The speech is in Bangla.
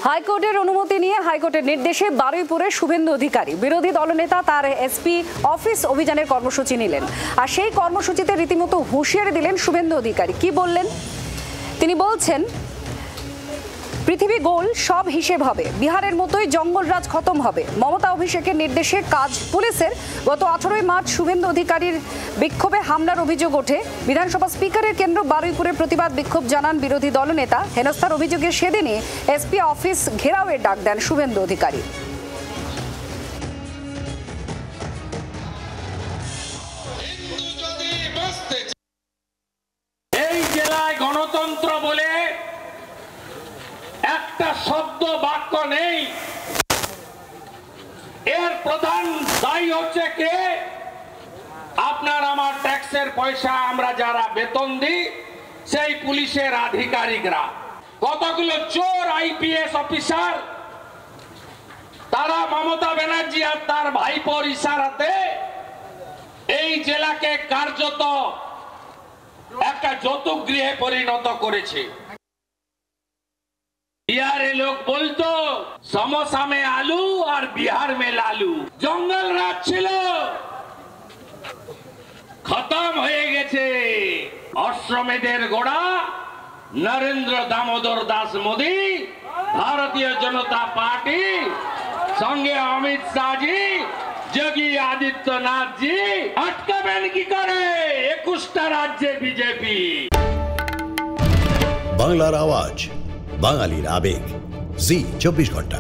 হাইকোর্টের অনুমতি নিয়ে হাইকোর্টের নির্দেশে বারুইপুরে শুভেন্দু অধিকারী বিরোধী দলনেতা তার এসপি অফিস অভিযানের কর্মসূচি নিলেন। আর সেই কর্মসূচিতে রীতিমতো হুঁশিয়ারি দিলেন শুভেন্দু অধিকারী। কি বললেন তিনি? বলছেন, পৃথিবী গোল, সব হিসেব হবে, বিহারের মতোই জঙ্গলরাজ খতম হবে। মমতা অভিষেকের নির্দেশে কাজ পুলিশের। গত 18 মার্চ শুভেন্দু অধিকারীর বিক্ষোভে হামলার অভিযোগ ওঠে। বিধানসভা স্পিকারের কেন্দ্র বারুইপুরে প্রতিবাদ বিক্ষোভ জানান বিরোধী দলনেতা। হেনস্থার অভিযোগে সেদিনই এসপি অফিস ঘেরাওয়ের ডাক দেন শুভেন্দু অধিকারী। এই জেলায় গণতন্ত্র বলে একটা শব্দ বাক্য নেই। এর প্রধান দায়ী হচ্ছে কে? আপনার আমার ট্যাক্সের পয়সা আমরা যারা বেতন দিই সেই পুলিশের আধিকারিকরা। কতগুলো চোর আইপিএস অফিসার, তারা মমতা ব্যানার্জি আর তার ভাইপোর ইশারাতে এই জেলাকে কার্যত একটা যৌতুক গৃহে পরিণত করেছে। बिहारे लोग बोलतो समोसा में आलू और बिहार में लालू। जंगल राज छिलो, खत्म হয়ে গেছে। অশ্বমেধের গোড়া নরেন্দ্র দামোদর দাস মোদী, ভারতীয় জনতা পার্টি, সঙ্গে অমিত শাহজি, যোগী আদিত্যনাথ জি আটকাবেন কি করে 21টা রাজ্যে বিজেপি। বাংলার আওয়াজ, বাঙালির আবেগ, জি 24 ঘন্টা।